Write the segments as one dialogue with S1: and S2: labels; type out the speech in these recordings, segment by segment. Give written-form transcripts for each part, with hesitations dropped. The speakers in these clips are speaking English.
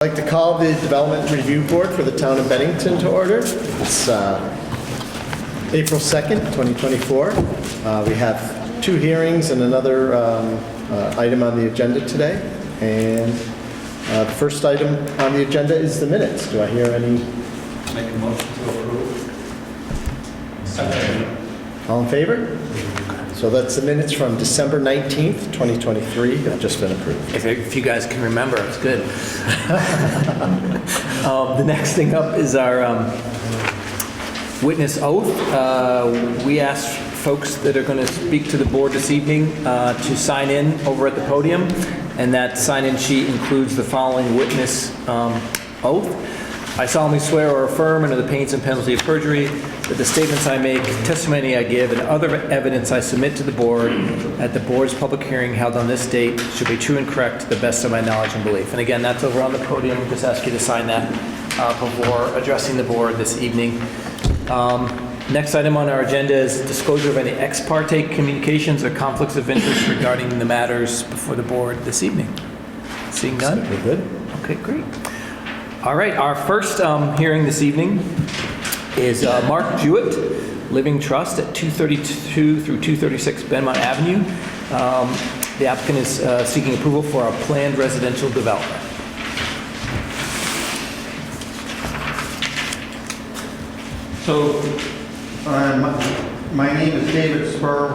S1: I'd like to call the Development Review Board for the Town of Bennington to order. It's April 2nd, 2024. We have two hearings and another item on the agenda today. And the first item on the agenda is the minutes. Do I hear any?
S2: Make a motion to approve. Second.
S1: All in favor? So that's the minutes from December 19th, 2023 have just been approved.
S3: If you guys can remember, it's good. The next thing up is our witness oath. We asked folks that are going to speak to the board this evening to sign in over at the podium, and that sign-in sheet includes the following witness oath. I solemnly swear or affirm under the pains and penalty of perjury that the statements I make, testimony I give, and other evidence I submit to the board at the board's public hearing held on this date should be true and correct to the best of my knowledge and belief. And again, that's over on the podium. Just ask you to sign that before addressing the board this evening. Next item on our agenda is disclosure of any ex parte communications or conflicts of interest regarding the matters before the board this evening. Seeing none?
S1: We're good?
S3: Okay, great. All right, our first hearing this evening is Mark Jewett, Living Trust at 232 through 236 Benmont Avenue. The applicant is seeking approval for a planned residential development.
S4: So, my name is David Spur.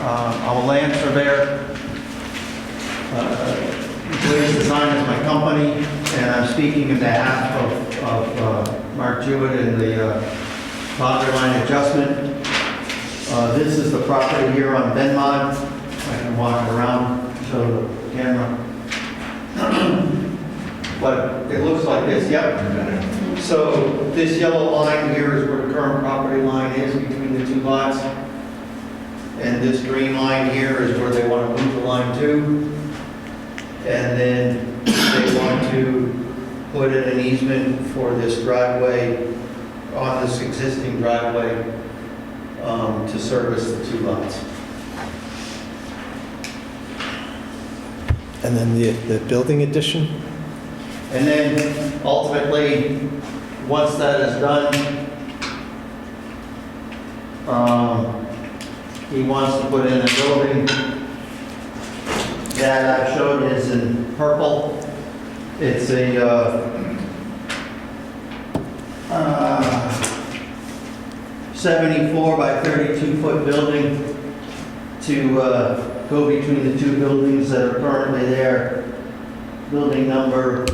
S4: I'm a land surveyor. Blaze Design is my company, and I'm speaking on behalf of Mark Jewett and the boundary line adjustment. This is the property here on Benmont. I can walk it around, show the camera. But it looks like this, yep. So this yellow line here is where the current property line is between the two lots. And this green line here is where they want to move the line to. And then they want to put in an easement for this driveway, on this existing driveway, to service the two lots.
S1: And then the building addition?
S4: And then ultimately, once that is done, he wants to put in a building that I've showed is in purple. It's a 74 by 32 foot building to go between the two buildings that are currently there. Building number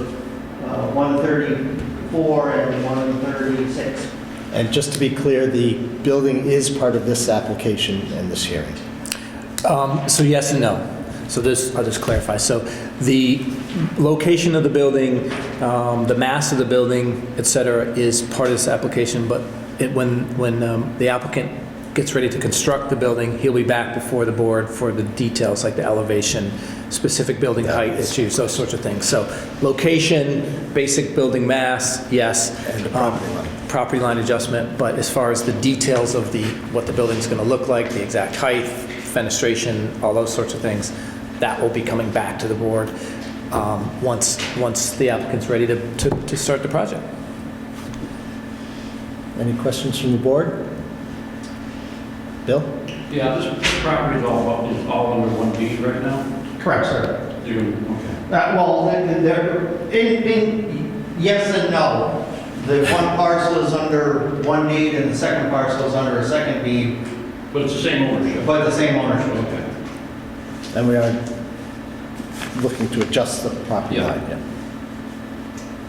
S4: 134 and 136.
S1: And just to be clear, the building is part of this application and this hearing.
S3: So yes and no. So this, I'll just clarify. So the location of the building, the mass of the building, et cetera, is part of this application, but when the applicant gets ready to construct the building, he'll be back before the board for the details like the elevation, specific building height issues, those sorts of things. So location, basic building mass, yes.
S1: And the property line.
S3: Property line adjustment, but as far as the details of what the building's going to look like, the exact height, fenestration, all those sorts of things, that will be coming back to the board once the applicant's ready to start the project.
S1: Any questions from the board? Bill?
S2: Yeah, this property is all under one deed right now?
S4: Correct, sir.
S2: Okay.
S4: Well, yes and no. The one parcel is under one deed and the second parcel is under a second deed,
S2: But it's the same ownership?
S4: but the same ownership.
S2: Okay.
S1: And we are looking to adjust the property
S2: Yeah.
S1: line, yeah.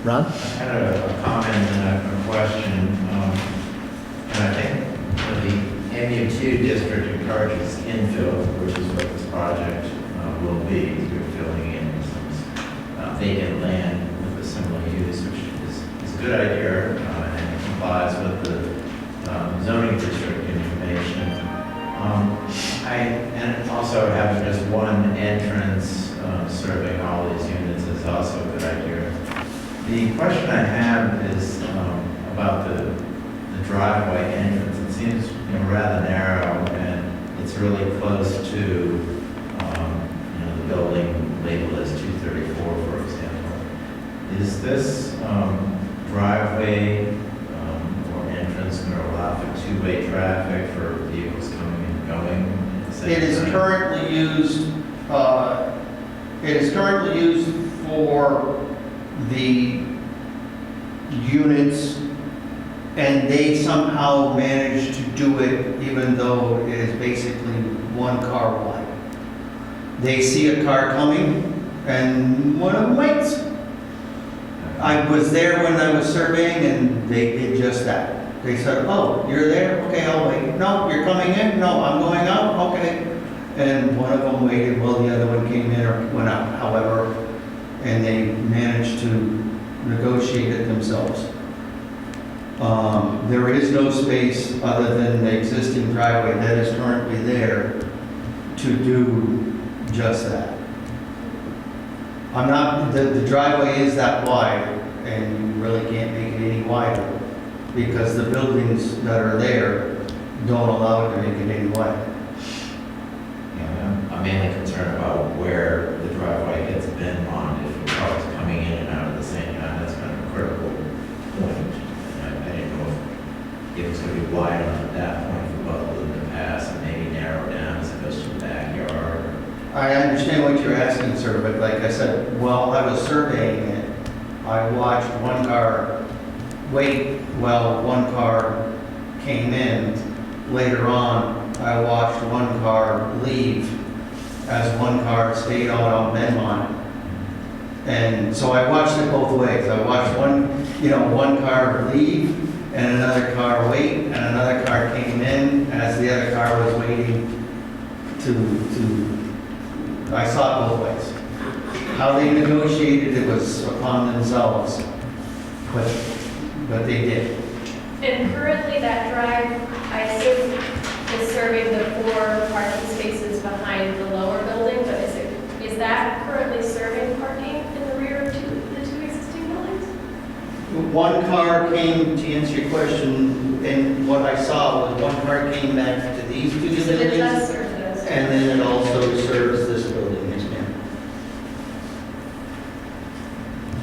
S1: Ron?
S5: I had a comment and a question. And I think the MU2 district encourages infill, which is what this project will be. We're filling in some vacant land with a similar use, which is a good idea, and it complies with the zoning district information. And also having just one entrance serving all these units is also a good idea. The question I have is about the driveway entrance. It seems rather narrow, and it's really close to the building labeled as 234, for example. Is this driveway or entrance going to allow for two-way traffic for vehicles coming and going? At the same
S4: It is
S5: time?
S4: currently used, for the units, and they somehow managed to do it even though it is basically one car wide. They see a car coming, and one of them waits. I was there when I was surveying, and they did just that. They said, oh, you're there? Okay, I'll wait. No, you're coming in? No, I'm going out? Okay. And one of them waited while the other one came in or went out, however, and they managed to negotiate it themselves. There is no space other than the existing driveway that is currently there to do just that. The driveway is that wide, and you really can't make it any wider because the buildings that are there don't allow it to make it any wider.
S5: I'm mainly concerned about where the driveway hits Bennington. If the car is coming in and out at the same time, that's kind of a critical point. And I didn't know if it's going to be wide enough at that point for both of them to pass and maybe narrow down as it goes to the backyard.
S4: I understand what you're asking, sir, but like I said, while I was surveying it, I watched one car wait while one car came in. Later on, I watched one car leave as one car stayed out on Benmont. And so I watched it both ways. I watched one car leave and another car wait, and another car came in as the other car was waiting I saw it both ways. How they negotiated it was upon themselves, but they did.
S6: And currently that drive, I assume, is serving the 4 parking spaces behind the lower building, but is that currently serving parking in the rear of the 2 existing buildings?
S4: One car came, to answer your question, and what I saw was one car came back to these 2
S6: So it does
S4: buildings,
S6: serve those.
S4: and then it also serves this building, yes ma'am.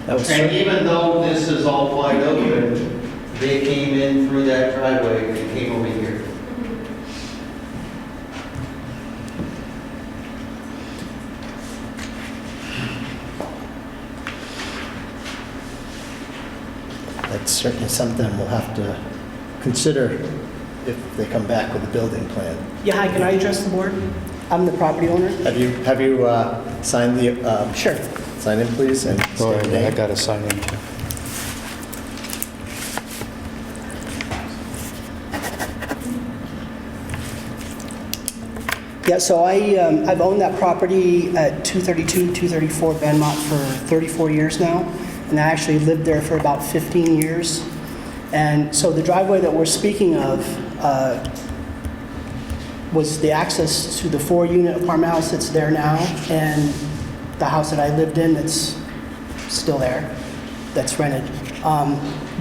S3: That was
S4: And even though this is all wide open, they came in through that driveway and came over here.
S1: That's certainly something we'll have to consider if they come back with a building plan.
S7: Yeah, hi, can I address the board? I'm the property owner.
S1: Have you signed the,
S7: Sure.
S1: sign in, please, and
S8: Oh,
S1: state your
S8: I
S1: name?
S8: got to sign in too.
S7: Yeah, so I've owned that property at 232, 234 Benmont for 34 years now, and I actually lived there for about 15 years. And so the driveway that we're speaking of was the access to the 4-unit apartment house that's there now, and the house that I lived in that's still there, that's rented.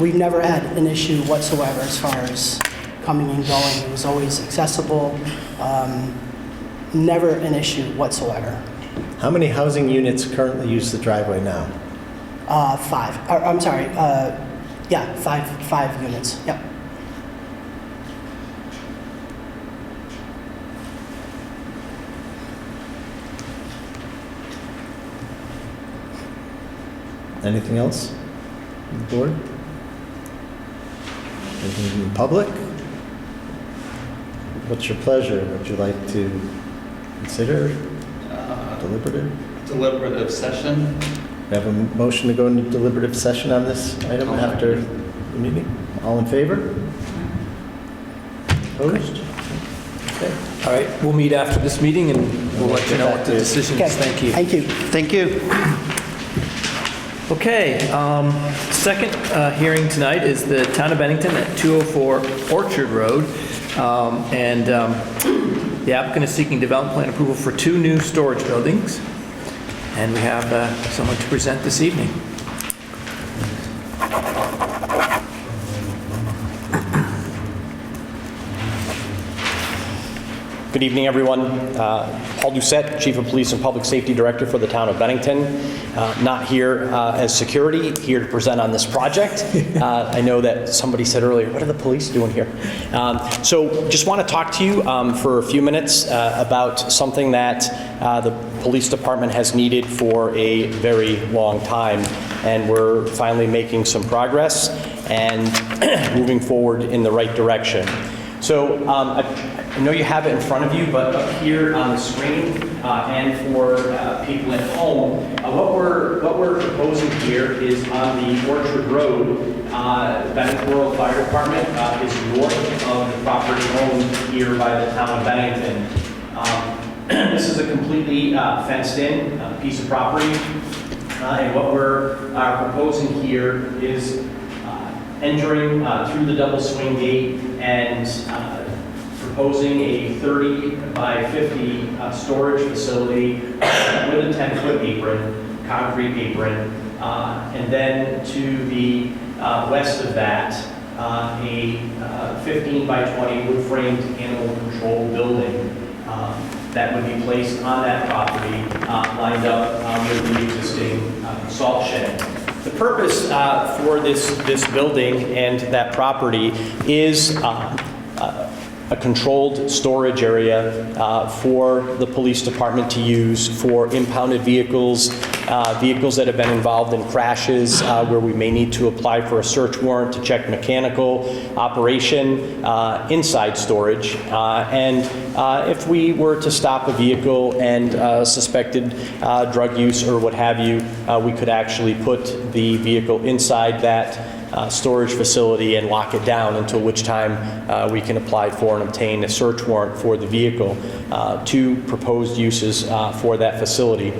S7: We've never had an issue whatsoever as far as coming and going. It was always accessible. Never an issue whatsoever.
S1: How many housing units currently use the driveway now?
S7: 5. I'm sorry. Yeah, 5 units. Yep.
S1: Anything else on the board? Anything in public? What's your pleasure? Would you like to consider deliberative?
S9: Deliberative session.
S1: We have a motion to go into deliberative session on this item after the meeting. All in favor? Opposed? Okay.
S3: All right, we'll meet after this meeting, and we'll let you know what the decision
S7: Okay.
S3: is. Thank you.
S7: Thank you.
S4: Thank you.
S3: Okay, second hearing tonight is the Town of Bennington at 204 Orchard Road. The applicant is seeking development plan approval for 2 new storage buildings. And we have someone to present this evening.
S8: Good evening, everyone. Paul Doucette, Chief of Police and Public Safety Director for the town of Bennington. Not here as security, here to present on this project. I know that somebody said earlier, what are the police doing here? So just want to talk to you for a few minutes about something that the police department has needed for a very long time, and we're finally making some progress and moving forward in the right direction. So I know you have it in front of you, but up here on the screen and for people at home, what we're proposing here is on the Orchard Road. Bennington Rural Fire Department is north of the property owned here by the town of Bennington. This is a completely fenced-in piece of property, and what we're proposing here is entering through the double swing gate and proposing a 30 by 50 storage facility with a 10-foot apron, concrete apron, and then to the west of that, a 15 by 20 wood framed animal control building that would be placed on that property, lined up with the existing salt shed. The purpose for this building and that property is a controlled storage area for the police department to use for impounded vehicles, vehicles that have been involved in crashes where we may need to apply for a search warrant to check mechanical operation, inside storage. And if we were to stop a vehicle and suspected drug use or what have you, we could actually put the vehicle inside that storage facility and lock it down, until which time we can apply for and obtain a search warrant for the vehicle. Two proposed uses for that facility.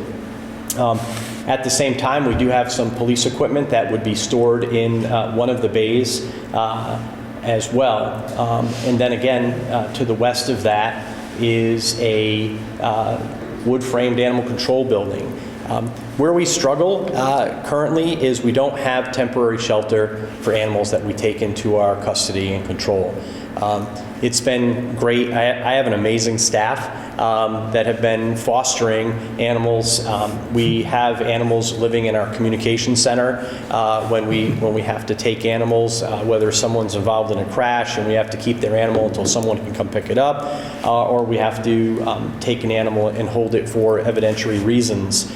S8: At the same time, we do have some police equipment that would be stored in one of the bays as well. And then again, to the west of that is a wood-framed animal control building. Where we struggle currently is we don't have temporary shelter for animals that we take into our custody and control. It's been great. I have an amazing staff that have been fostering animals. We have animals living in our communication center when we have to take animals, whether someone's involved in a crash and we have to keep their animal until someone can come pick it up, or we have to take an animal and hold it for evidentiary reasons.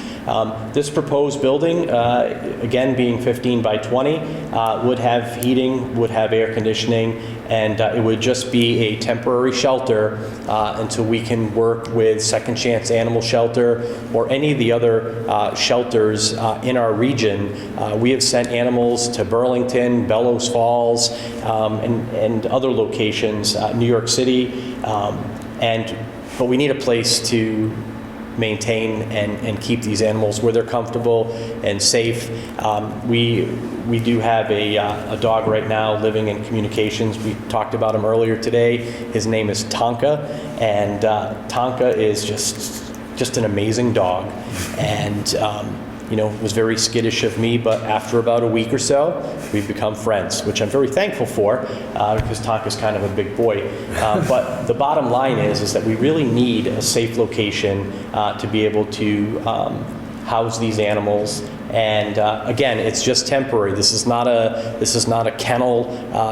S8: This proposed building, again being 15 by 20, would have heating, would have air conditioning, and it would just be a temporary shelter until we can work with Second Chance Animal Shelter or any of the other shelters in our region. We have sent animals to Burlington, Bellows Falls, and other locations, New York City, but we need a place to maintain and keep these animals where they're comfortable and safe. We do have a dog right now living in communications. We talked about him earlier today. His name is Tonka, and Tonka is just an amazing dog, and was very skittish of me, but after about a week or so, we've become friends, which I'm very thankful for, because Tonka's kind of a big boy. But the bottom line is that we really need a safe location to be able to house these animals. And again, it's just temporary. This is not a kennel.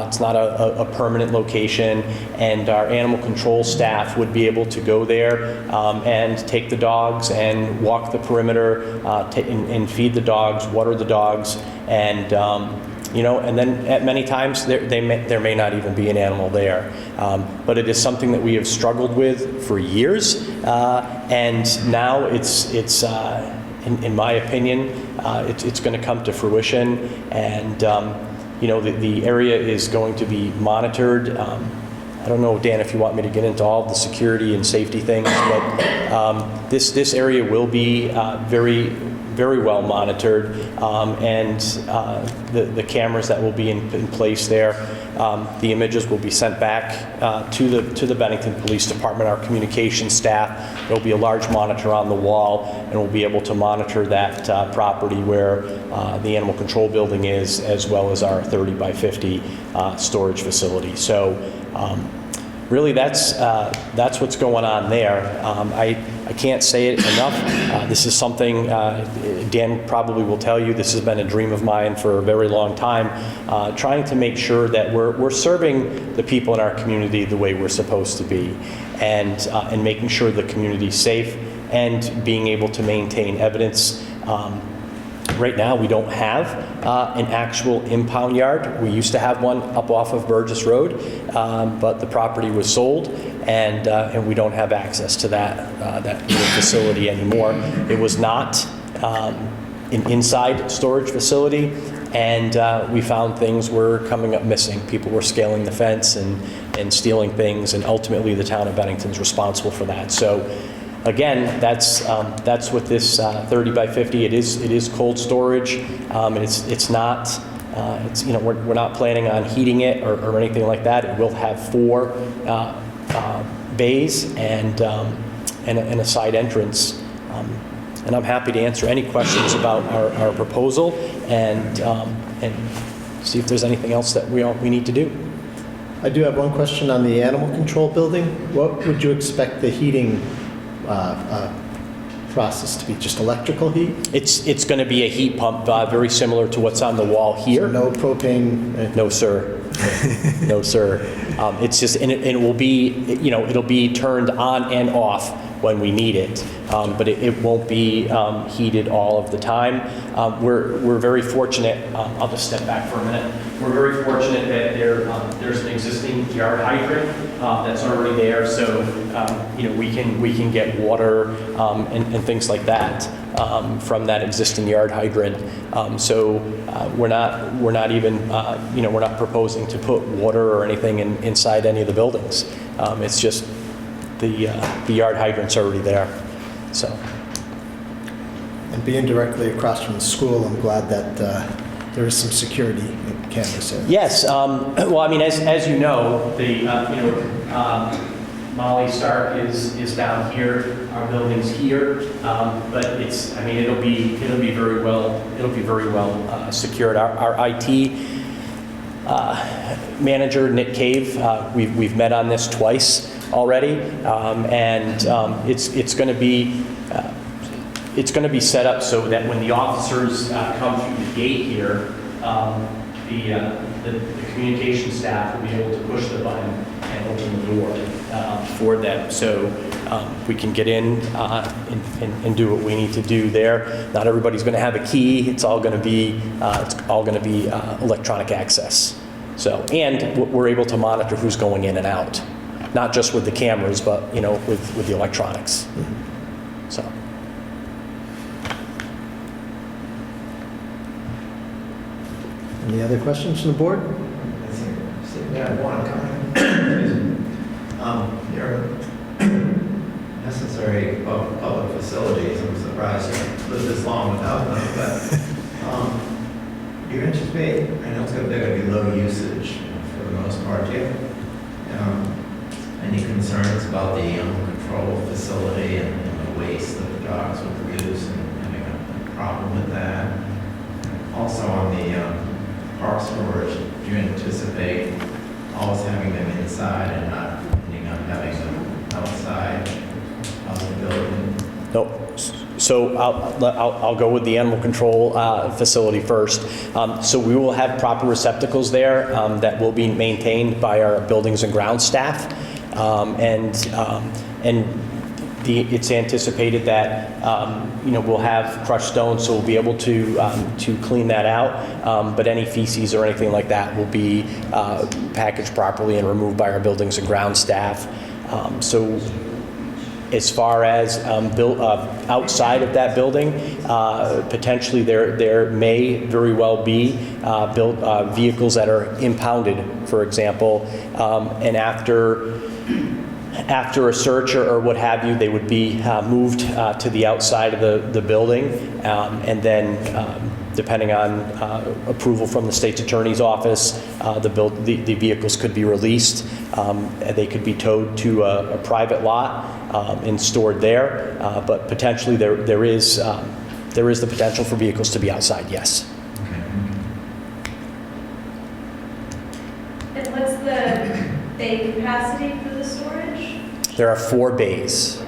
S8: It's not a permanent location. And our animal control staff would be able to go there and take the dogs and walk the perimeter and feed the dogs, water the dogs, and and then at many times there may not even be an animal there. But it is something that we have struggled with for years, and now it's in my opinion, it's going to come to fruition, and the area is going to be monitored. I don't know, Dan, if you want me to get into all of the security and safety things, but this area will be very, very well monitored, and the cameras that will be in place there, the images will be sent back to the Bennington Police Department, our communications staff. There will be a large monitor on the wall, and we'll be able to monitor that property where the animal control building is, as well as our 30 by 50 storage facility. So really, that's what's going on there. I can't say it enough. This is something, Dan probably will tell you, this has been a dream of mine for a very long time, trying to make sure that we're serving the people in our community the way we're supposed to be, and making sure the community's safe, and being able to maintain evidence. Right now, we don't have an actual impound yard. We used to have one up off of Burgess Road, but the property was sold, and we don't have access to that little facility anymore. It was not an inside storage facility, and we found things were coming up missing. People were scaling the fence and stealing things, and ultimately the town of Bennington's responsible for that. So again, that's what this 30 by 50, it is cold storage, and it's not, we're not planning on heating it or anything like that. It will have 4 bays and a side entrance. And I'm happy to answer any questions about our proposal and see if there's anything else that we need to do.
S1: I do have one question on the animal control building. What would you expect the heating process to be? Just electrical heat?
S8: It's going to be a heat pump, very similar to what's on the wall here.
S1: So no propane?
S8: No, sir. No, sir. It's just, and it will be, it'll be turned on and off when we need it, but it won't be heated all of the time. We're very fortunate. I'll just step back for a minute. We're very fortunate that there's an existing yard hydrant that's already there, so we can get water and things like that from that existing yard hydrant. So we're not even we're not proposing to put water or anything inside any of the buildings. It's just the yard hydrant's already there. So.
S1: And being directly across from the school, I'm glad that there is some security cameras there.
S8: Yes. Well, I mean, as you know, the Molly Stark is down here. Our building's here, but it'll be very well secured. Our IT manager, Nick Cave, we've met on this twice already, and it's going to be set up so that when the officers come through the gate here, the communication staff will be able to push the button and open the door for them, so we can get in and do what we need to do there. Not everybody's going to have a key. It's all going to be electronic access. So, and we're able to monitor who's going in and out, not just with the cameras, but with the electronics. So.
S1: Any other questions from the board?
S5: Yeah, one comment. There are necessary public facilities. I'm surprised you lived this long without them, but you anticipate, I know they're going to be low usage for the most part. Do you have any concerns about the animal control facility and the waste that the dogs would produce, and having a problem with that? Also on the park storage, do you anticipate always having them inside and not ending up having them outside of the building?
S8: No. So I'll go with the animal control facility first. So we will have proper receptacles there that will be maintained by our buildings and grounds staff, it's anticipated that we'll have crushed stone, so we'll be able to clean that out. But any feces or anything like that will be packaged properly and removed by our buildings and grounds staff. So as far as outside of that building, potentially there may very well be vehicles that are impounded, for example, and after a search or what have you, they would be moved to the outside of the building, and then depending on approval from the state's attorney's office, the vehicles could be released. They could be towed to a private lot and stored there, but potentially there is the potential for vehicles to be outside, yes.
S6: And what's the
S10: bay capacity for the storage?
S8: There are 4 bays.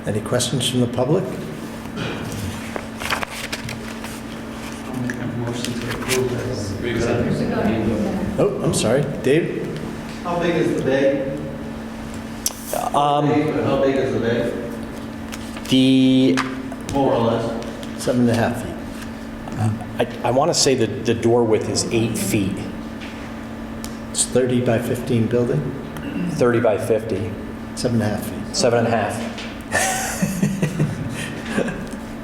S1: Any questions from the public?
S9: I'll make a motion to approve as presented.
S1: Oh, I'm sorry. Dave?
S4: How big is the bay? How big is the bay?
S8: The,
S4: More or less.
S1: 7.5 feet.
S8: I want to say that the door width is 8 feet,
S1: It's 30 by 15 building,
S8: 30 by 50,
S1: 7.5 feet.
S8: 7.5.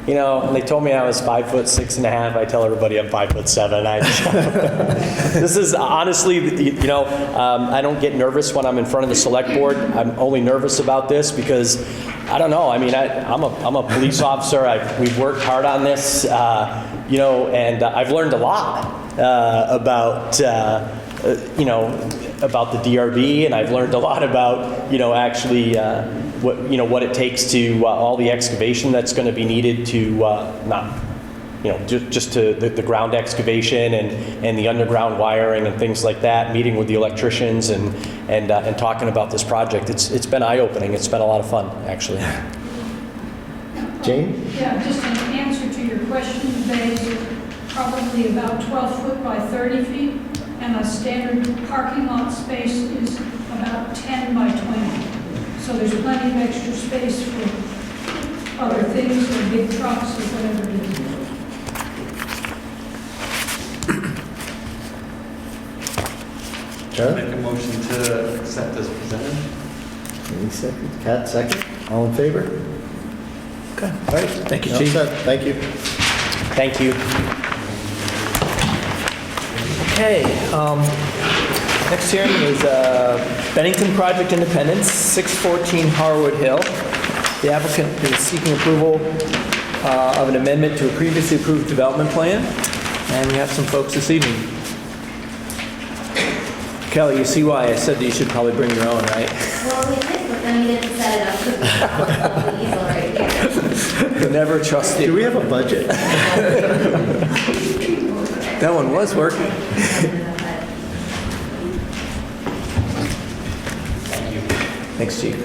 S8: You know, when they told me I was 5'6.5", I tell everybody I'm 5'7". This is honestly, you know, I don't get nervous when I'm in front of the select board. I'm only nervous about this because, I don't know, I mean, I'm a police officer. We've worked hard on this, you know, and I've learned a lot about, you know, about the DRB, and I've learned a lot about, you know, actually what it takes to all the excavation that's going to be needed to not, you know, just to the ground excavation and the underground wiring and things like that. Meeting with the electricians and talking about this project. It's been eye-opening. It's been a lot of fun, actually.
S1: Jane?
S10: Yeah, just an answer to your question, the bay is probably about 12 foot by 30 feet, and a standard parking lot space is about 10 by 20. So there's plenty of extra space for other things, or big trucks, or whatever it is.
S1: Charlie?
S9: Make a motion to accept as presented.
S1: Any second? Kat, second? All in favor? Okay, all right.
S3: Thank you,
S1: All
S3: Chief.
S1: set. Thank you.
S8: Thank you.
S3: Okay, next hearing is Bennington Project Independence, 614 Harwood Hill. The applicant is seeking approval of an amendment to a previously approved development plan, and we have some folks this evening. Kelly, you see why I said that you should probably bring your own, right?
S11: Well, we did, but then we didn't set it up. The easel right here.
S3: You'll never trust
S1: Do
S3: you.
S1: we have a budget?
S3: That one was working. Thanks, Chief.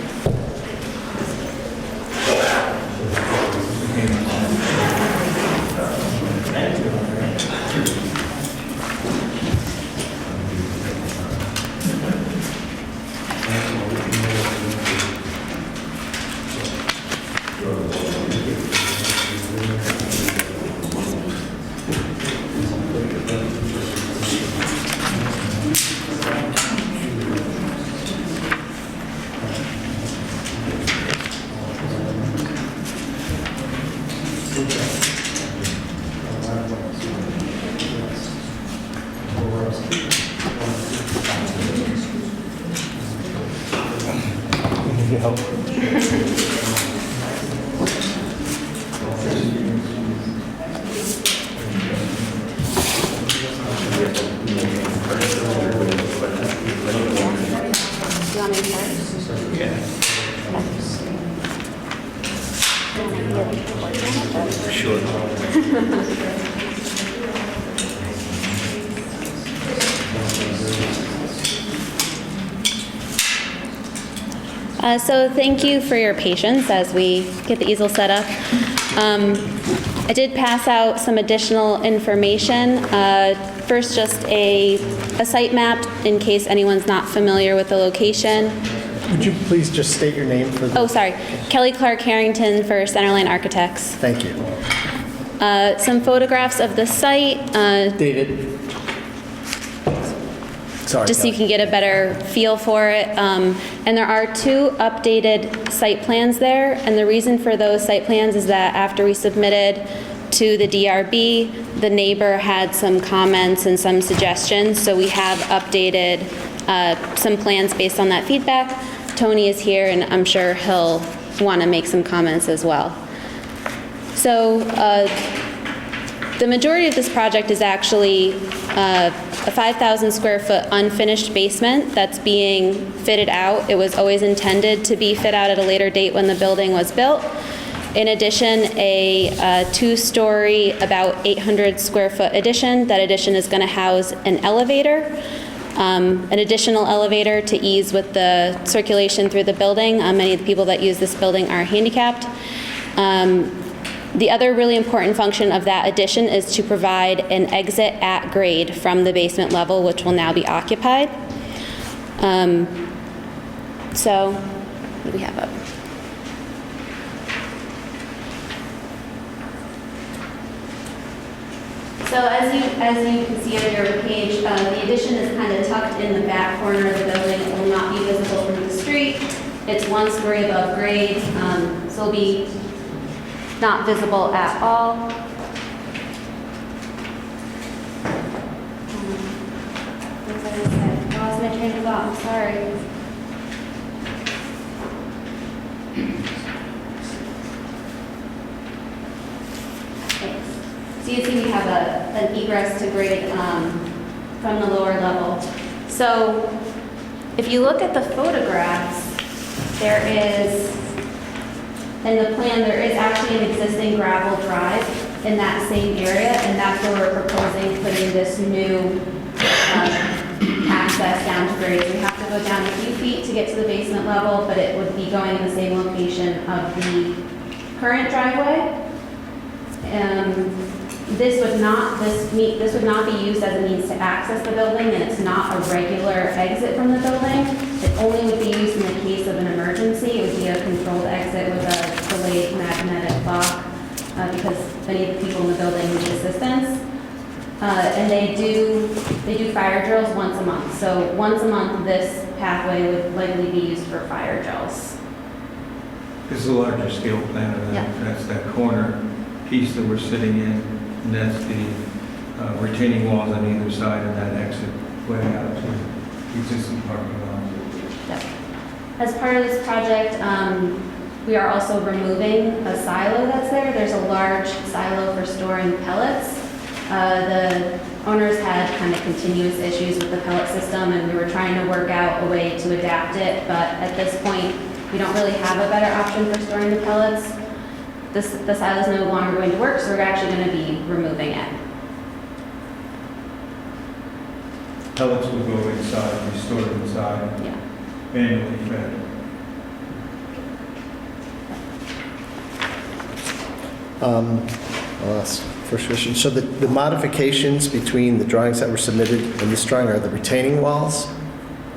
S12: So thank you for your patience as we get the easel set up. I did pass out some additional information. First, just a site map in case anyone's not familiar with the location.
S1: Would you please just state your name for the...
S12: Oh, sorry. Kelly Clark Harrington for Centerline Architects.
S1: Thank you.
S12: Some photographs of the site.
S3: David. Sorry.
S12: Just so you can get a better feel for it. And there are 2 updated site plans there, and the reason for those site plans is that after we submitted to the DRB, the neighbor had some comments and some suggestions, so we have updated some plans based on that feedback. Tony is here, and I'm sure he'll want to make some comments as well. So the majority of this project is actually a 5,000 square foot unfinished basement that's being fitted out. It was always intended to be fit out at a later date when the building was built. In addition, a two-story, about 800 square foot addition. That addition is going to house an elevator, an additional elevator to ease with the circulation through the building. Many of the people that use this building are handicapped. The other really important function of that addition is to provide an exit at grade from the basement level, which will now be occupied. So, what do we have up? So as you can see on your page, the addition is kind of tucked in the back corner of the building. It will not be visible from the street. It's 1 story above grade, so it'll be not visible at all. What did I say? I lost my train of thought, I'm sorry. Thanks. So you see we have an egress to grade from the lower level. So if you look at the photographs, there is, in the plan, there is actually an existing gravel drive in that same area, and that's where we're proposing putting this new access down to grade. So we have to go down a few feet to get to the basement level, but it would be going in the same location of the current driveway. This would not be used as a means to access the building, and it's not a regular exit from the building. It only would be used in the case of an emergency. It would be a controlled exit with a delayed magnetic lock because many of the people in the building need assistance. And they do fire drills once a month. So once a month, this pathway would likely be used for fire drills.
S13: This is a larger scale plan of that.
S12: Yeah.
S13: That's that corner piece that we're sitting in, and that's the retaining walls on either side of that exit way out to the existing parking lot.
S12: Yep. As part of this project, we are also removing a silo that's there. There's a large silo for storing pellets. The owners had kind of continuous issues with the pellet system, and we were trying to work out a way to adapt it, but at this point, we don't really have a better option for storing the pellets. The silo is no longer going to work, so we're actually going to be removing it.
S13: Pellets will go inside, be stored inside,
S12: Yeah.
S13: manually fed.
S1: I'll ask first question. So the modifications between the drawings that were submitted and this drawing are the retaining walls?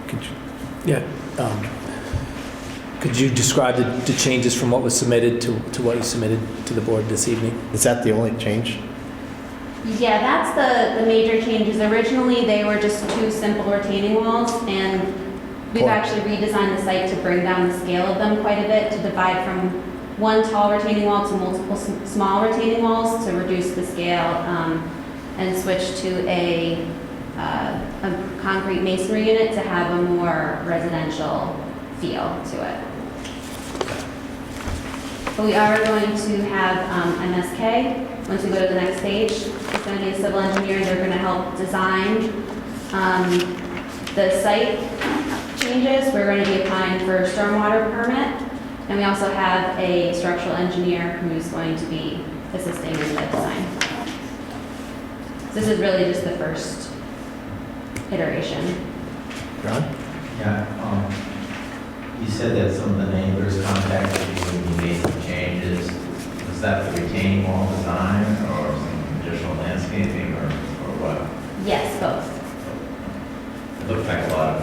S1: Could you-
S3: Yeah. Could you describe the changes from what was submitted to what you submitted to the board this evening?
S1: Is that the only change?
S12: Yeah, that's the major changes. Originally, they were just 2 simple retaining walls, and we've
S1: Cool.
S12: actually redesigned the site to bring down the scale of them quite a bit, to divide from 1 tall retaining wall to multiple small retaining walls to reduce the scale, and switch to a concrete masonry unit to have a more residential feel to it. But we are going to have MSK, once we go to the next stage. It's going to be a civil engineer. They're going to help design the site changes. We're going to be applying for a stormwater permit. And we also have a structural engineer who's going to be assisting in the design. So this is really just the first iteration.
S1: Ron?
S5: Yeah, you said that some of the neighbors contacted you when you made some changes. Was that the retaining wall design or some additional landscaping or what?
S12: Yes, both.
S5: It looked like a lot of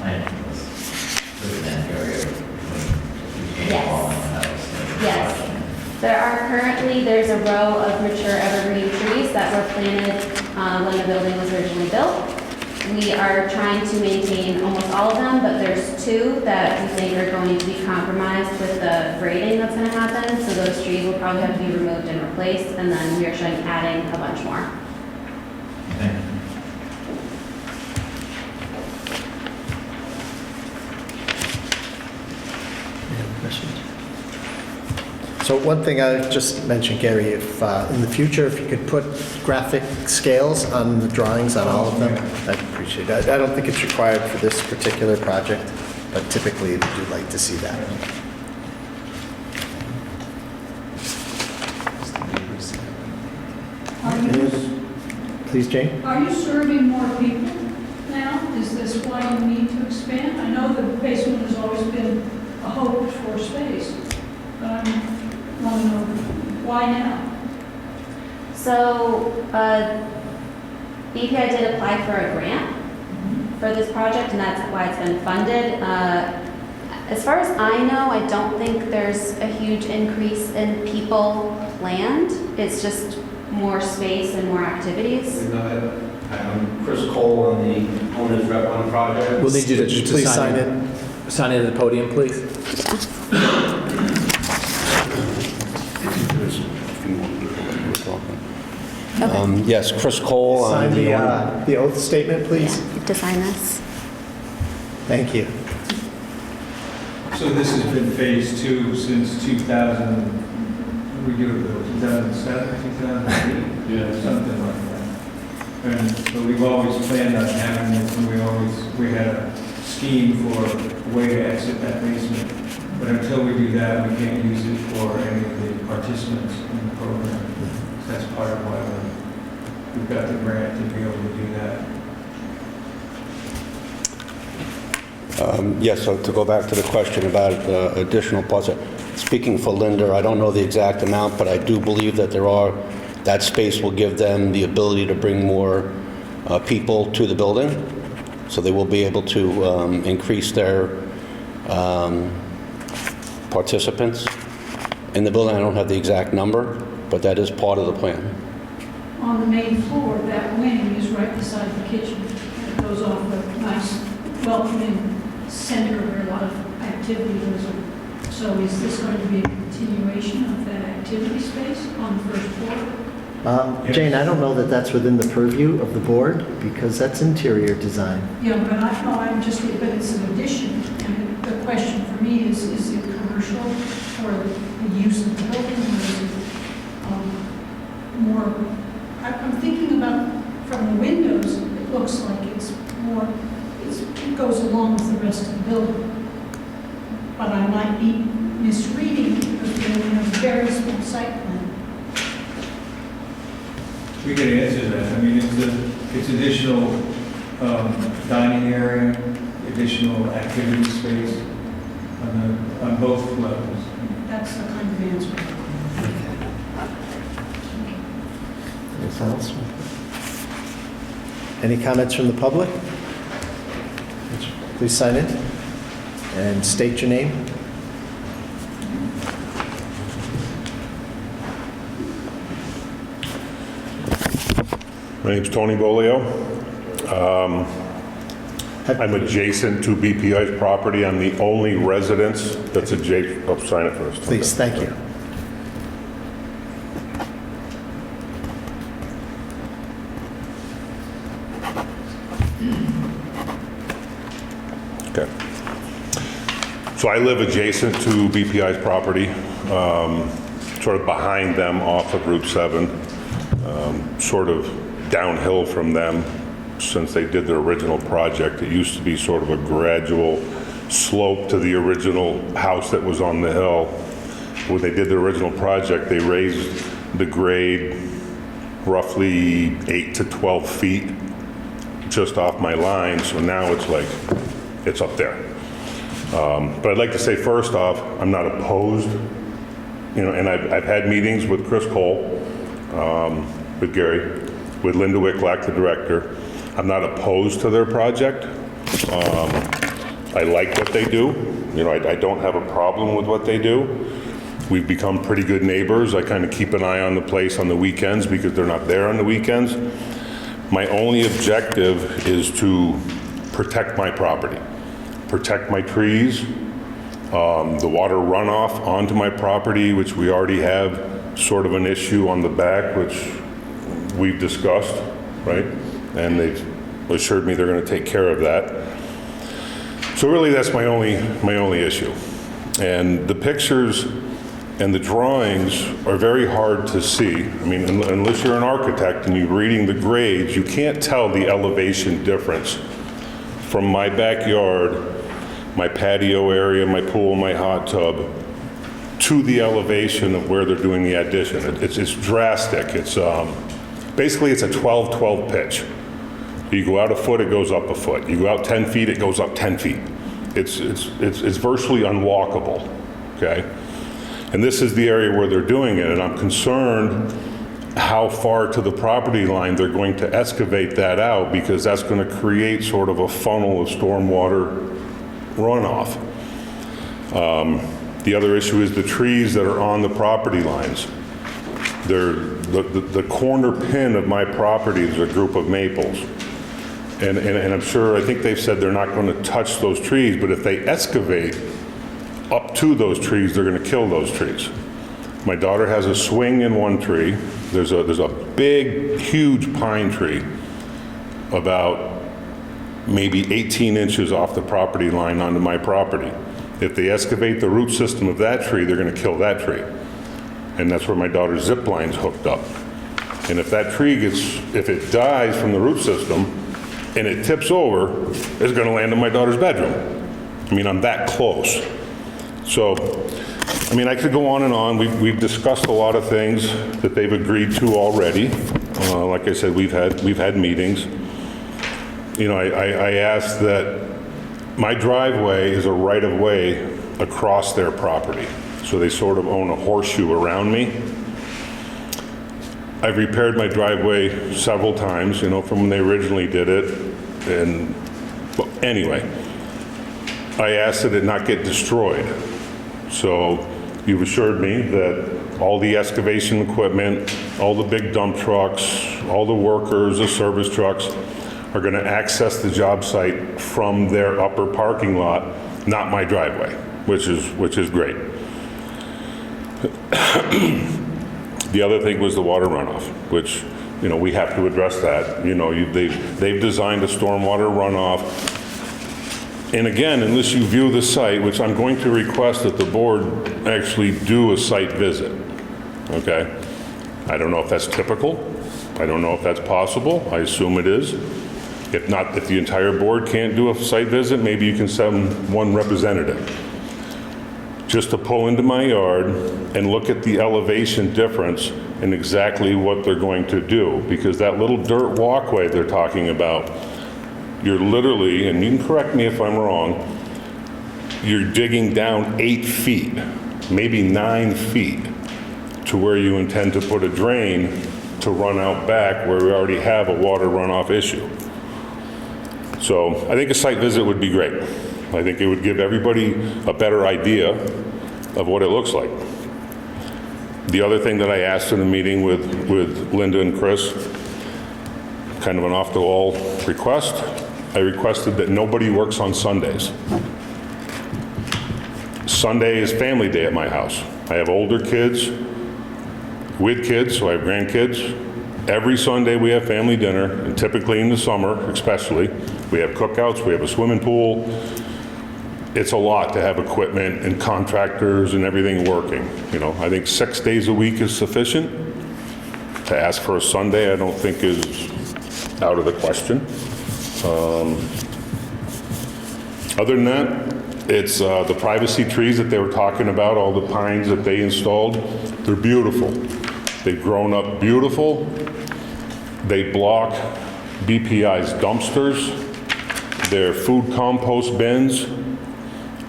S5: planting was within that area between the retaining wall and the house.
S12: Yes. There's a row of mature evergreen trees that were planted when the building was originally built. We are trying to maintain almost all of them, but there's 2 that we think are going to be compromised with the grading that's going to happen. So those trees will probably have to be removed and replaced, and then we are adding a bunch more.
S5: Okay.
S1: Any other questions? So one thing I just mentioned, Gary, if in the future, if you could put graphic scales on the drawings on all of them, I'd appreciate it. I don't think it's required for this particular project, but typically we do like to see that. Please, Jane?
S10: Are you serving more people now? Is this why you need to expand? I know the basement has always been a hope for space, but I want to know why now?
S12: So, BPI did apply for a grant for this project, and that's why it's been funded. As far as I know, I don't think there's a huge increase in people planned. It's just more space and more activities.
S2: I'm Chris Cole, I'm the owner's rep on the project.
S3: We'll need you to
S1: Please sign in.
S3: Sign in at the podium, please.
S14: Yes, Chris Cole.
S1: Sign the oath statement, please.
S12: To sign this.
S1: Thank you.
S13: So this has been phase 2 since 2000, we do it, Bill, 2007, 2008?
S2: Yeah.
S13: Something like that. And so we've always planned on having this, and we had a scheme for a way to exit that basement. But until we do that, we can't use it for any of the participants in the program. That's part of why we've got the grant to be able to do that.
S14: Yes, so to go back to the question about additional parts, speaking for Linda, I don't know the exact amount, but I do believe that that space will give them the ability to bring more people to the building. So they will be able to increase their participants in the building. I don't have the exact number, but that is part of the plan.
S10: On the main floor, that wing is right beside the kitchen. It goes off a nice welcoming center where a lot of activity goes on. So is this going to be a continuation of that activity space on the first floor?
S1: Jane, I don't know that that's within the purview of the board because that's interior design.
S10: Yeah, but but it's an addition. And the question for me is it commercial for the use of the building, or is it more, I'm thinking about from the windows, it looks like it's more, it goes along with the rest of the building. But I might be misreading because we only have a very small site plan.
S13: We can answer that. I mean, it's additional dining area, additional activity space on both levels.
S10: That's the kind of answer.
S1: Anything else? Any comments from the public? Please sign in and state your name.
S15: My name's Tony Bolio. I'm adjacent to BPI's property. I'm the only residence that's adjacent. Oh, sign it first.
S1: Please, thank you.
S15: Okay. So I live adjacent to BPI's property, sort of behind them off of Route 7, sort of downhill from them since they did their original project. It used to be sort of a gradual slope to the original house that was on the hill. When they did the original project, they raised the grade roughly 8 to 12 feet just off my line, so now it's like, it's up there. But I'd like to say first off, I'm not opposed, and I've had meetings with Chris Cole, with Gary, with Linda Wicklack, the director. I'm not opposed to their project. I like what they do. I don't have a problem with what they do. We've become pretty good neighbors. I kind of keep an eye on the place on the weekends because they're not there on the weekends. My only objective is to protect my property, protect my trees, the water runoff onto my property, which we already have sort of an issue on the back, which we've discussed, right? And they've assured me they're going to take care of that. So really, that's my only issue. And the pictures and the drawings are very hard to see. I mean, unless you're an architect and you're reading the grades, you can't tell the elevation difference from my backyard, my patio area, my pool, my hot tub, to the elevation of where they're doing the addition. It's drastic. It's basically it's a 12-12 pitch. You go out a foot, it goes up a foot. You go out 10 feet, it goes up 10 feet. It's virtually unwalkable, okay? And this is the area where they're doing it, and I'm concerned how far to the property line they're going to excavate that out, because that's going to create sort of a funnel of stormwater runoff. The other issue is the trees that are on the property lines. The corner pin of my property is a group of maples. And I'm sure, I think they've said they're not going to touch those trees, but if they excavate up to those trees, they're going to kill those trees. My daughter has a swing in one tree. There's a big, huge pine tree about maybe 18 inches off the property line onto my property. If they excavate the root system of that tree, they're going to kill that tree. And that's where my daughter's zip line's hooked up. And if that tree if it dies from the root system and it tips over, it's going to land in my daughter's bedroom. I mean, I'm that close. So, I mean, I could go on and on. We've discussed a lot of things that they've agreed to already. Like I said, we've had meetings. You know, I asked that my driveway is a right-of-way across their property. So they sort of own a horseshoe around me. I've repaired my driveway several times, you know, from when they originally did it. And well, anyway, I asked that it not get destroyed. So you've assured me that all the excavation equipment, all the big dump trucks, all the workers, the service trucks are going to access the job site from their upper parking lot, not my driveway, which is great. The other thing was the water runoff, which, you know, we have to address that. You know, they've designed a stormwater runoff. And again, unless you view the site, which I'm going to request that the board actually do a site visit, okay? I don't know if that's typical. I don't know if that's possible. I assume it is. If not, if the entire board can't do a site visit, maybe you can send one representative just to pull into my yard and look at the elevation difference and exactly what they're going to do. Because that little dirt walkway they're talking about, you're literally, and you can correct me if I'm wrong, you're digging down 8 feet, maybe 9 feet, to where you intend to put a drain to run out back where we already have a water runoff issue. So I think a site visit would be great. I think it would give everybody a better idea of what it looks like. The other thing that I asked in a meeting with Linda and Chris, kind of an off-the-wall request, I requested that nobody works on Sundays. Sunday is family day at my house. I have older kids with kids, so I have grandkids. Every Sunday we have family dinner, and typically in the summer especially, we have cookouts, we have a swimming pool. It's a lot to have equipment and contractors and everything working. You know, I think 6 days a week is sufficient. To ask for a Sunday, I don't think is out of the question. Other than that, it's the privacy trees that they were talking about, all the pines that they installed. They're beautiful. They've grown up beautiful. They block BPI's dumpsters, their food compost bins,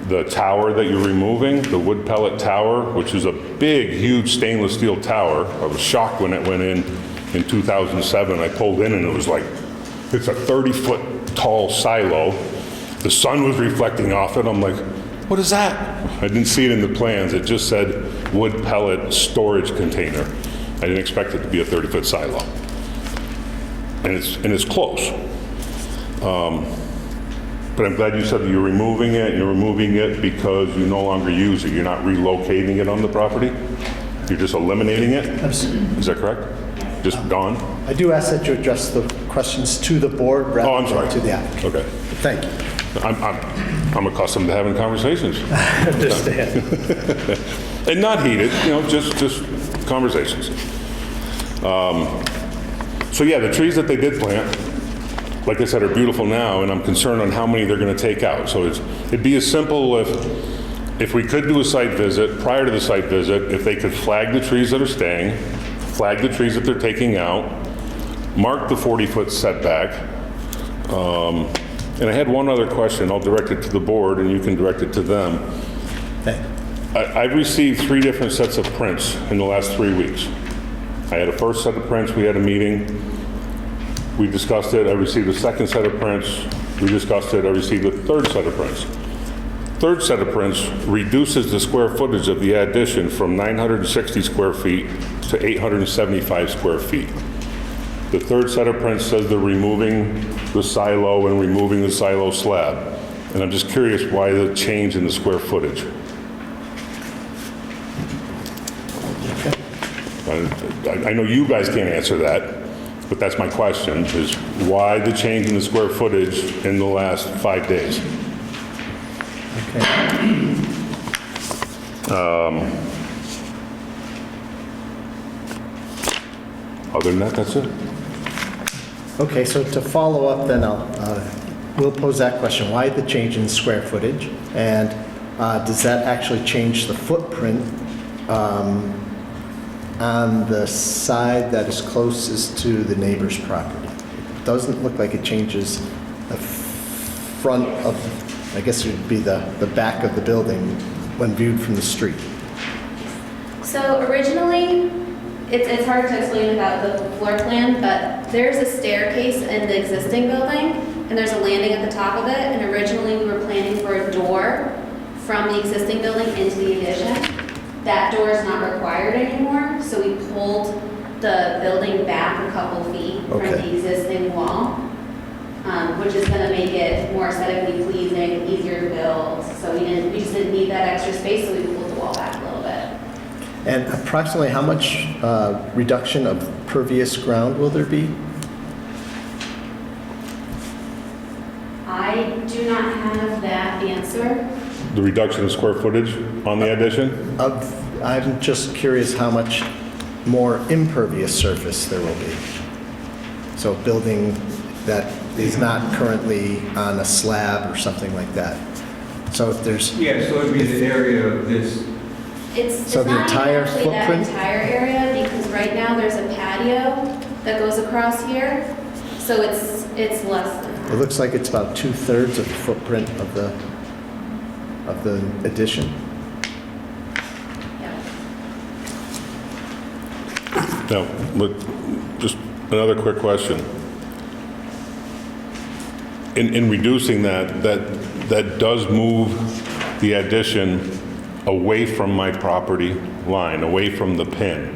S15: the tower that you're removing, the wood pellet tower, which is a big, huge stainless steel tower. I was shocked when it went in 2007. I pulled in and it was like, it's a 30-foot tall silo. The sun was reflecting off it. I'm like, what is that? I didn't see it in the plans. It just said wood pellet storage container. I didn't expect it to be a 30-foot silo. And it's close. But I'm glad you said that you're removing it. You're removing it because you no longer use it. You're not relocating it on the property. You're just eliminating it?
S1: Absolutely.
S15: Is that correct? Just gone?
S1: I do ask that you address the questions to the board rather than to the applicant.
S15: Okay.
S1: Thank you.
S15: I'm accustomed to having conversations.
S1: I understand.
S15: And not heated, you know, just conversations. So yeah, the trees that they did plant, like I said, are beautiful now, and I'm concerned on how many they're going to take out. So it'd be as simple if we could do a site visit, prior to the site visit, if they could flag the trees that are staying, flag the trees that they're taking out, marked the 40-foot setback. And I had one other question. I'll direct it to the board, and you can direct it to them.
S1: Okay.
S15: I've received 3 different sets of prints in the last 3 weeks. I had a first set of prints, we had a meeting, we discussed it, I received a second set of prints, we discussed it, I received a third set of prints. Third set of prints reduces the square footage of the addition from 960 square feet to 875 square feet. The third set of prints says they're removing the silo and removing the silo slab. And I'm just curious why the change in the square footage. I know you guys can't answer that, but that's my question, is why the change in the square footage in the last 5 days?
S1: Okay.
S15: Other than that, that's it.
S1: Okay, so to follow up, then we'll pose that question. Why the change in square footage? And does that actually change the footprint on the side that is closest to the neighbor's property? It doesn't look like it changes the front of, I guess it would be the back of the building when viewed from the street.
S12: So originally, it's hard to explain without the floor plan, but there's a staircase in the existing building, and there's a landing at the top of it, and originally we were planning for a door from the existing building into the addition. That door is not required anymore, so we pulled the building back a couple feet from the existing wall, which is going to make it more aesthetically pleasing, easier to build. So we just didn't need that extra space, so we pulled the wall back a little bit.
S1: And approximately how much reduction of pervious ground will there be?
S12: I do not have that answer.
S15: The reduction of square footage on the addition?
S1: I'm just curious how much more impervious surface there will be. So building that is not currently on a slab or something like that. So if there's...
S13: Yeah, so it'd be the area of this.
S12: It's
S1: So the
S12: not
S1: entire
S12: actually
S1: footprint?
S12: that entire area, because right now there's a patio that goes across here, so it's less than that.
S1: It looks like it's about 2/3 of the footprint of the addition.
S12: Yeah.
S15: Now, look, just another quick question. In reducing that does move the addition away from my property line, away from the pin.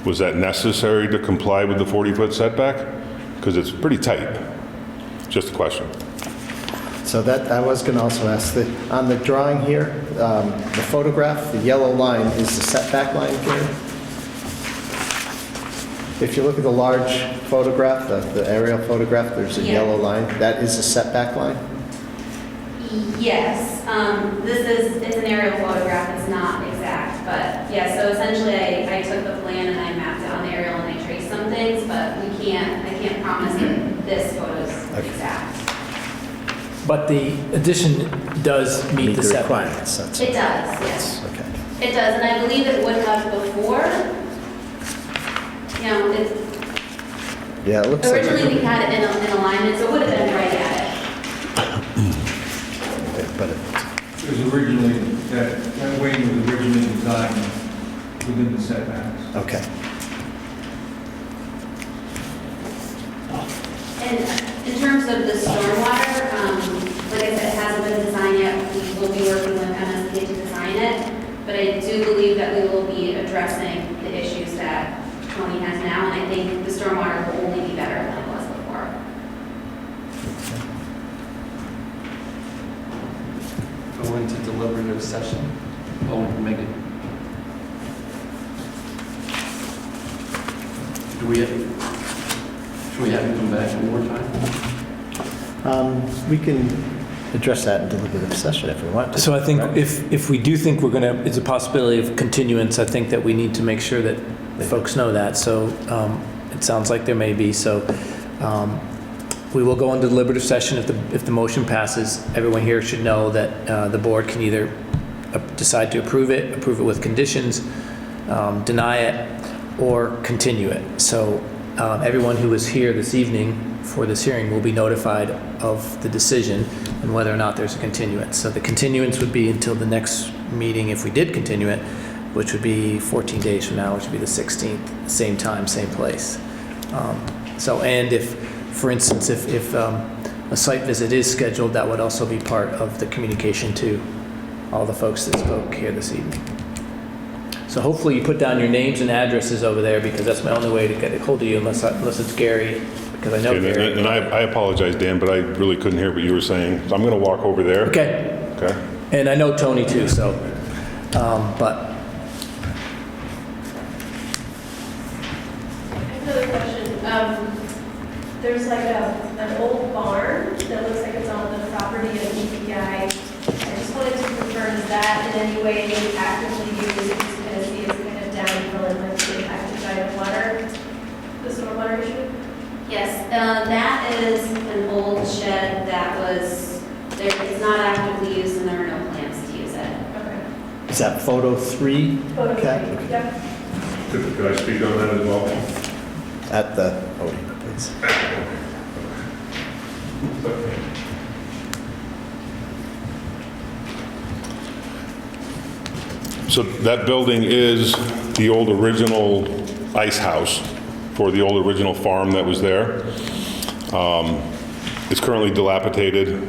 S15: Was that necessary to comply with the 40-foot setback? Because it's pretty tight. Just a question.
S1: So that, I was going to also ask, on the drawing here, the photograph, the yellow line is the setback line here. If you look at the large photograph, the aerial photograph, there's a yellow line. That is a setback line?
S12: Yes, it's an aerial photograph, it's not exact, but yeah, so essentially I took the plan and I mapped it on the aerial and I traced some things, but I can't promise that this photo is exact.
S3: But the addition does meet the setback.
S1: requirements.
S12: It does, yes.
S1: Okay.
S12: It does, and I believe it would have before. You know,
S1: Yeah, it looks like...
S12: originally we had it in alignment, so it would have been right at it.
S1: But
S13: It was originally, that wing was originally designed within the setbacks.
S1: okay.
S12: And in terms of the stormwater, like I said, it hasn't been designed yet. We will be working with MSK to design it, but I do believe that we will be addressing the issues that Tony has now, and I think the stormwater will only be better than it was before.
S9: Go into deliberative session. Oh, make it. Should we have him come back one more time?
S1: We can address that in deliberative session if we want to.
S3: So I think
S1: right?
S3: if we do think we're going to, it's a possibility of continuance, I think that we need to make sure that folks know that. So it sounds like there may be. So we will go into deliberative session if the motion passes. Everyone here should know that the board can either decide to approve it with conditions, deny it, or continue it. So everyone who is here this evening for this hearing will be notified of the decision and whether or not there's a continuance. So the continuance would be until the next meeting if we did continue it, which would be 14 days from now, which would be the 16th, same time, same place. And if, for instance, if a site visit is scheduled, that would also be part of the communication to all the folks that spoke here this evening. So hopefully you put down your names and addresses over there, because that's my only way to get a hold of you, unless it's Gary, because I know Gary.
S15: And I apologize, Dan, but I really couldn't hear what you were saying. So I'm going to walk over there.
S3: Okay.
S15: Okay.
S3: And I know Tony too, so, but.
S6: Another question. There's like an old barn that looks like it's on the property of EPI. I just wanted to confirm, is that in any way actively used, because kind of see it's kind of downhill and might be impacted by the water, the stormwater issue?
S11: Yes, that is an old shed that was, it's not actively used and there are no plans to use it.
S6: Okay.
S1: Is that photo 3?
S6: Photo
S1: Kat?
S6: three, yep.
S15: Could I speak on that as well?
S1: At the podium, please.
S15: So that building is the old original ice house for the old original farm that was there. It's currently dilapidated.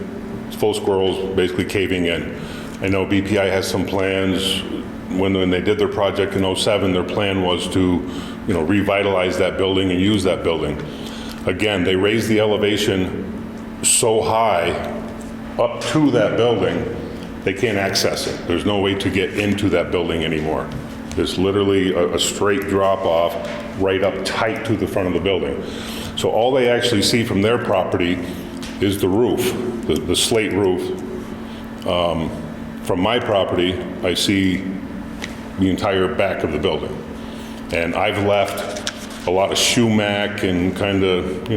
S15: It's full of squirrels basically caving in. I know BPI has some plans. When they did their project in '07, their plan was to, revitalize that building and use that building. Again, they raised the elevation so high up to that building, they can't access it. There's no way to get into that building anymore. There's literally a straight drop off right up tight to the front of the building. So all they actually see from their property is the roof, the slate roof. From my property, I see the entire back of the building. And I've left a lot of sumac and kind of,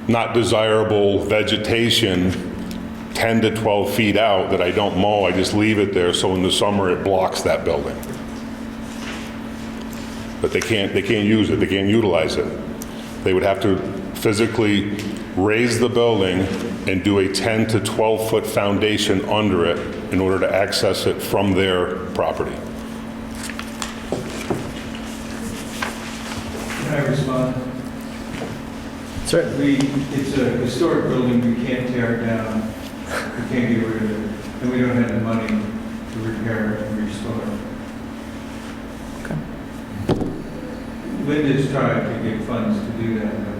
S15: not desirable vegetation 10 to 12 feet out that I don't mow. I just leave it there, so in the summer it blocks that building. But they can't use it, they can't utilize it. They would have to physically raise the building and do a 10 to 12 foot foundation under it in order to access it from their property.
S13: Can I respond?
S1: Certainly.
S13: It's a historic building, we can't tear it down, we can't get rid of it, and we don't have the money to repair it and restore it.
S3: Okay.
S13: Linda's tried to get funds to do that, but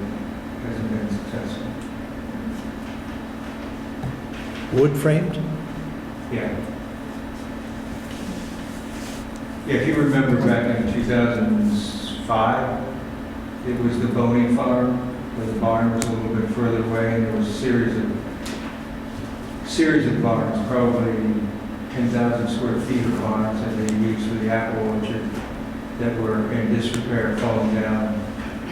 S13: hasn't been successful.
S1: Wood framed?
S13: Yeah. Yeah, if you remember back in 2005, it was the Boney Farm, where the barn was a little bit further away, and there was a series of barns, probably 10,000 square feet of barns that they used for the apple orchard that were in disrepair, falling down.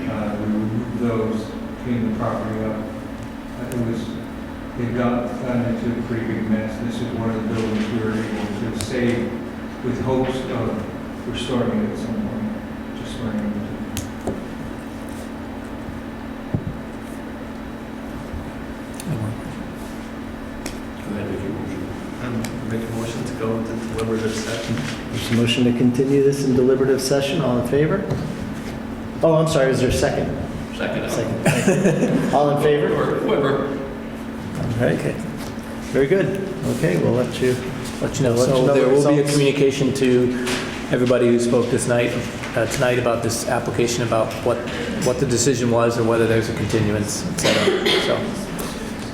S13: We removed those, cleaned the property up. They've gotten into a pretty big mess. This is one of the buildings we were able to save with hopes of restoring it at some point, just weren't able to.
S9: Make a motion to go into deliberative session.
S1: There's a motion to continue this in deliberative session. All in favor? Oh, I'm sorry, is there a second?
S9: Second.
S1: Second. All in favor?
S9: Whoever.
S1: All right. Okay. Very good. Okay, we'll let you
S3: know.
S1: let you
S3: So
S1: know
S3: there
S1: the
S3: will be a
S1: results.
S3: communication to everybody who spoke tonight about this application, about what the decision was or whether there's a continuance, et cetera. So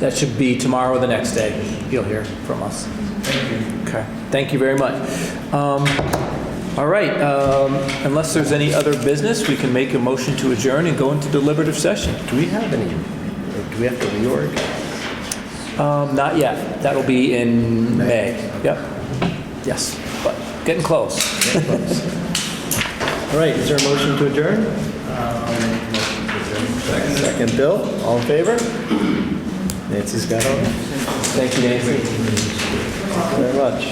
S3: that should be tomorrow or the next day. You'll hear from us.
S13: Thank you.
S3: Okay. Thank you very much. All right. Unless there's any other business, we can make a motion to adjourn and go into deliberative session.
S1: Do we have to reorg?
S3: Not yet. That'll be in May. Yep. Yes, but getting close.
S1: All right, is there a motion to adjourn? Second, Bill. All in favor? Nancy's got all.
S3: Thank you, Nancy.
S1: Thank you very much.